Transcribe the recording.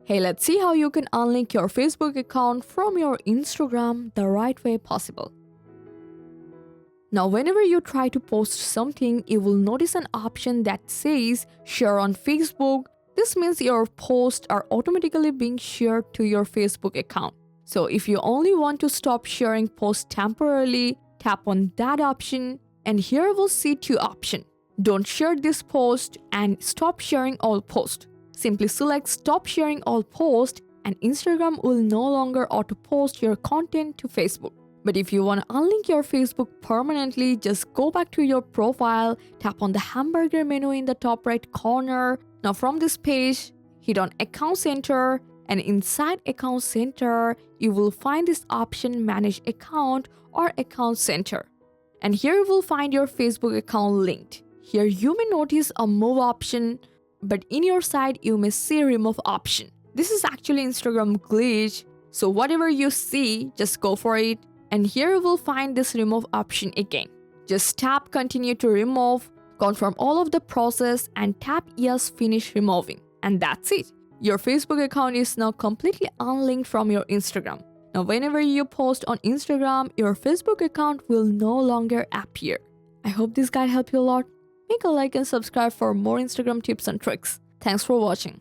Hey, let's see how you can unlink your Facebook account from your Instagram the right way possible. Now, whenever you try to post something, you will notice an option that says share on Facebook. This means your posts are automatically being shared to your Facebook account. So if you only want to stop sharing posts temporarily, tap on that option, and here we'll see two options. Don't share this post and stop sharing all posts. Simply select stop sharing all posts and Instagram will no longer auto-post your content to Facebook. But if you want to unlink your Facebook permanently, just go back to your profile, tap on the hamburger menu in the top right corner. Now from this page, hit on Account Center, and inside Account Center, you will find this option Manage Account or Account Center. And here you will find your Facebook account linked. Here you may notice a Move option, but in your side you may see Remove option. This is actually Instagram glitch, so whatever you see, just go for it. And here you will find this Remove option again. Just tap Continue to remove, confirm all of the process, and tap Yes, finish removing. And that's it. Your Facebook account is now completely unlinked from your Instagram. Now whenever you post on Instagram, your Facebook account will no longer appear. I hope this guide helped you a lot. Make a like and subscribe for more Instagram tips and tricks. Thanks for watching.